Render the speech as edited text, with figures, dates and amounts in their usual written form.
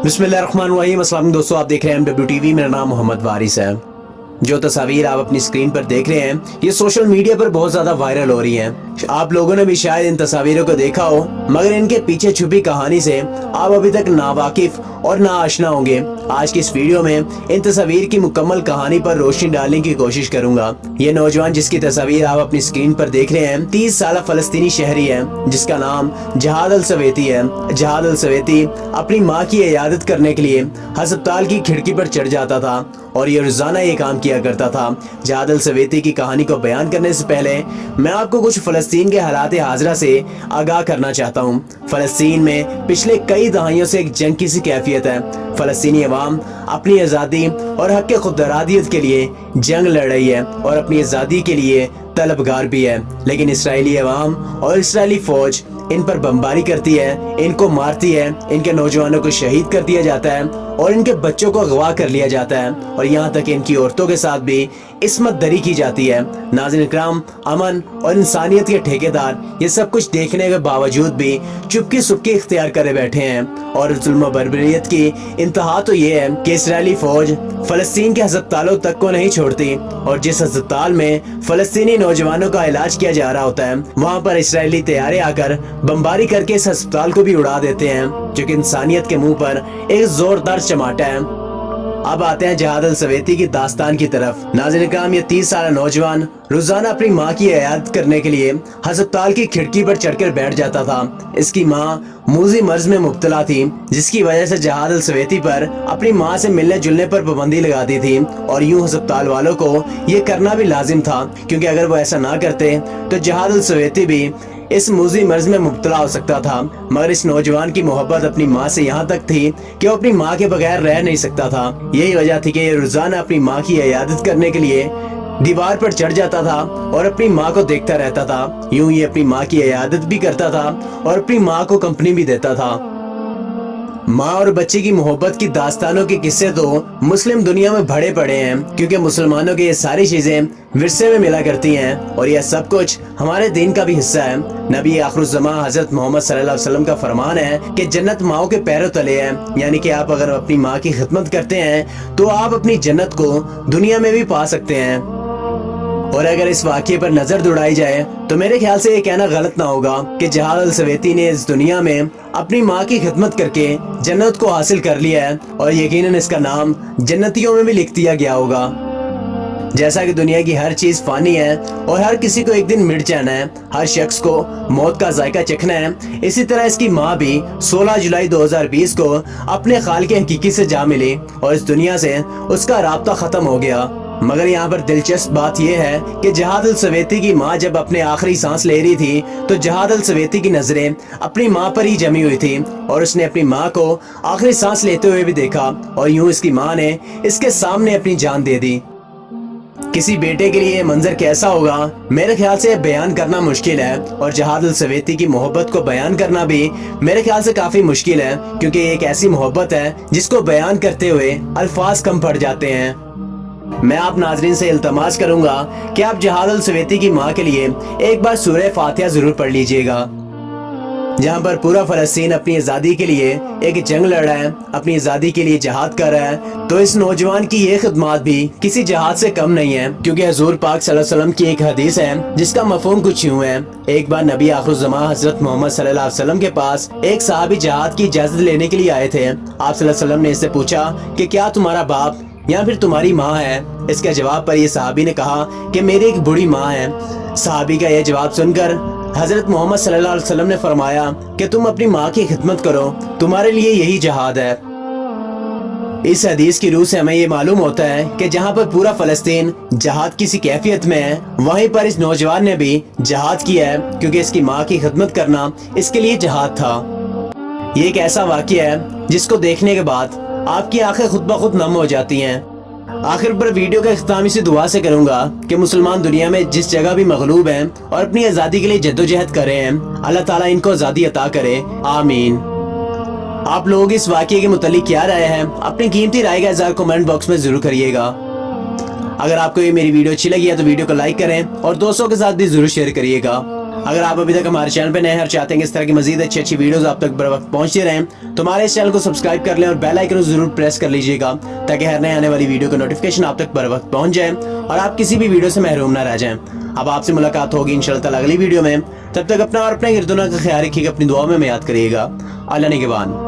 बिस्मिल्लाहिर्रहमानिर्रहीम। अस्सलाम दोस्तों, आप देख रहे हैं MWTV। मेरा नाम मोहम्मद वारिस है। जो तस्वीर आप अपनी स्क्रीन पर देख रहे हैं ये सोशल मीडिया पर बहुत ज्यादा वायरल हो रही हैं। आप लोगों ने भी शायद इन तस्वीरों को देखा हो, मगर इनके पीछे छुपी कहानी से आप अभी तक नावाकिफ और नाआशना होंगे। आज की इस वीडियो में इन तस्वीर की मुकम्मल कहानी पर रोशनी डालने की कोशिश करूंगा। ये नौजवान जिसकी तस्वीर आप अपनी स्क्रीन पर देख रहे हैं 30 साल फलस्तीनी शहरी है जिसका नाम जिहाद अल सवैती है। जिहाद अल सवैती अपनी माँ की इयादत करने के लिए अस्पताल की खिड़की पर चढ़ जाता था और ये रोजाना ये काम किया करता था। जिहाद अल सवैती की कहानी को बयान करने से पहले मैं आपको कुछ फलस्तीन के हालात हाजरा से आगाह करना चाहता हूँ। फलस्तीन में पिछले कई दहाइयों से एक जंग की सी कैफियत है। फलस्तीनी अवाम अपनी आज़ादी और हक खुदरादियत के लिए जंग लड़ रही है और अपनी आज़ादी के लिए तलबगार भी है, लेकिन इसराइली अवाम और इसराइली फौज इन पर बमबारी करती है, इनको मारती है, इनके नौजवानों को शहीद कर दिया जाता है और इनके बच्चों को अगवा कर लिया जाता है और यहाँ तक इनकी औरतों के साथ भी इस्मत दरी की जाती है। नाज़रीन इकराम, अमन और इंसानियत के ठेकेदार ये सब कुछ देखने के बावजूद भी चुपकी सुपकी इख्तियार करे बैठे हैं और जुल्म बर्बरियत की इंतहा तो ये है कि इसराइली फौज फलस्तीन के अस्पतालों तक को नहीं छोड़ती और जिस अस्पताल में फलस्तीनी नौजवानों का इलाज किया जा रहा होता है वहाँ पर इसराइली तैयारे आकर बमबारी करके इस अस्पताल को भी उड़ा देते हैं, जो कि इंसानियत के मुंह पर एक जोरदार चमाटा है। अब आते हैं जिहाद अल सवैती की दास्तान की तरफ। नाज़रीन इकराम, ये 30 साल नौजवान रोजाना अपनी माँ की इयादत करने के लिए अस्पताल की खिड़की पर चढ़कर बैठ जाता था। इसकी माँ मूजी मर्ज में मुब्तला थी, जिसकी वजह से जिहाद अल सवैती पर अपनी माँ से मिलने जुलने पर पाबंदी लगा दी थी और यूं अस्पताल वालों को ये करना भी लाजिम था, क्योंकि अगर वो ऐसा ना करते तो जिहाद अल सवैती भी इस मूजी मर्ज में मुब्तला हो सकता था। मगर इस नौजवान की मोहब्बत अपनी माँ से यहाँ तक थी कि वो अपनी माँ के बगैर रह नहीं सकता था। यही वजह थी कि ये रोजाना अपनी माँ की इयादत करने के लिए दीवार पर चढ़ जाता था और अपनी माँ को देखता रहता था। यूं ही अपनी माँ की इयादत भी करता था और अपनी माँ को कंपनी भी देता था। माँ और बच्चे की मोहब्बत की दास्तानों के किस्से तो मुस्लिम दुनिया में भरे पड़े हैं, क्योंकि मुसलमानों की ये सारी चीजें विरसे में मिला करती हैं और यह सब कुछ हमारे दीन का भी हिस्सा है। नबी आखिरुज़्ज़मा हजरत मोहम्मद सल्लल्लाहु अलैहि वसल्लम का फरमान है कि जन्नत माओ के पैरों तले है, यानी कि आप अगर अपनी माँ की खिदमत करते हैं तो आप अपनी जन्नत को दुनिया में भी पा सकते हैं। और अगर इस वाक़ये पर नजर दौड़ाई जाए तो मेरे ख्याल से ये कहना गलत ना होगा कि जिहाद अल सवैती ने इस दुनिया में अपनी माँ की खिदमत करके जन्नत को हासिल कर लिया है और यकीनन इसका नाम जन्नतियों में भी लिख दिया गया होगा। जैसा कि दुनिया की हर चीज फानी है और हर किसी को एक दिन मिट जाना है, हर शख्स को मौत का जायका चखना है, इसी तरह इसकी माँ भी 16 जुलाई 2020 को अपने खालिक हकीकी से जा मिली और इस दुनिया से उसका राब्ता खत्म हो गया। मगर यहाँ पर दिलचस्प बात यह है कि जिहाद अल सवैती की माँ जब अपने आखिरी सांस ले रही थी तो जिहाद अल सवैती की नजरें अपनी माँ पर ही जमी हुई थी और उसने अपनी माँ को आखिरी सांस लेते हुए भी देखा और यूं इसकी माँ ने इसके सामने अपनी जान दे दी। किसी बेटे के लिए ये मंजर कैसा होगा मेरे ख्याल से बयान करना मुश्किल है और जिहाद अल सवैती की मोहब्बत को बयान करना भी मेरे ख्याल से काफी मुश्किल है, क्योंकि ये एक ऐसी मोहब्बत है जिसको बयान करते हुए अल्फाज कम पड़ जाते हैं। मैं आप नाजरीन से इल्तमास करूंगा कि आप जिहाद अल सवैती की माँ के लिए एक बार सूरह फातिहा जरूर पढ़ लीजिएगा, जहाँ पर पूरा फलस्तीन अपनी आज़ादी के लिए एक जंग लड़ रहा है, अपनी आज़ादी के लिए जिहाद कर रहा है। तो इस नौजवान की ये खिदमत भी किसी जिहाद से कम नहीं है, क्योंकि हजूर पाक सल्लल्लाहु अलैहि वसल्लम की एक हदीस है जिसका मफहूम कुछ यूं है। एक बार नबी आखिरुज़्ज़मा हजरत मोहम्मद सल्लल्लाहु अलैहि वसल्लम के पास एक सहाबी जिहाद की इजाजत लेने के लिए आए थे। आप सल्लल्लाहु अलैहि वसल्लम ने इससे पूछा कि क्या तुम्हारा बाप या फिर तुम्हारी माँ है? इसके जवाब पर ये सहाबी ने कहा कि मेरी एक बूढ़ी माँ है। सहाबी का यह जवाब सुनकर हजरत मोहम्मद सल्लल्लाहु अलैहि वसल्लम ने फरमाया कि तुम अपनी माँ की खिदमत करो, तुम्हारे लिए यही जिहाद है। इस हदीस की रूह से हमें ये मालूम होता है कि जहाँ पर पूरा फलस्तीन जिहाद की सी कैफियत में है, वहीं पर इस नौजवान ने भी जिहाद किया है, क्योंकि इसकी माँ की खिदमत करना इसके लिए जिहाद था। ये एक ऐसा वाक़या है जिसको देखने के बाद आपकी आंखें खुद ब खुद नम हो जाती हैं। आखिर पर वीडियो का इख्तिताम इसी दुआ से करूंगा कि मुसलमान दुनिया में जिस जगह भी मगलूब हैं और अपनी आज़ादी के लिए जद्दोजहद कर रहे हैं, अल्लाह ताला इनको आज़ादी अता करे, आमीन। आप लोग इस वाक़ये के मुतालिक क्या राय है, अपनी कीमती राय का इज़हार कमेंट बॉक्स में जरूर करिएगा। अगर आपको ये मेरी वीडियो अच्छी लगी है तो वीडियो को लाइक करें और दोस्तों के साथ भी जरूर शेयर करिएगा। अगर आप अभी तक हमारे चैनल पे नए हैं और चाहते हैं कि इस तरह की मजीद अच्छी वीडियोस आप तक बर वक्त पहुंचती रहें, तो हमारे इस चैनल को सब्सक्राइब कर लें और बेल आइकन को जरूर प्रेस कर लीजिएगा, ताकि हर नए आने वाली वीडियो का नोटिफिकेशन आप तक बर वक्त पहुंच जाए और आप किसी भी वीडियो से महरूम ना रह जाएं। अब आपसे मुलाकात होगी इंशाअल्लाह ताला अगली वीडियो में। तब तक अपना और अपने गिरदोना का ख्याल रखिएगा, अपनी दुआ में याद करिएगा। अल्लाह निगहबान।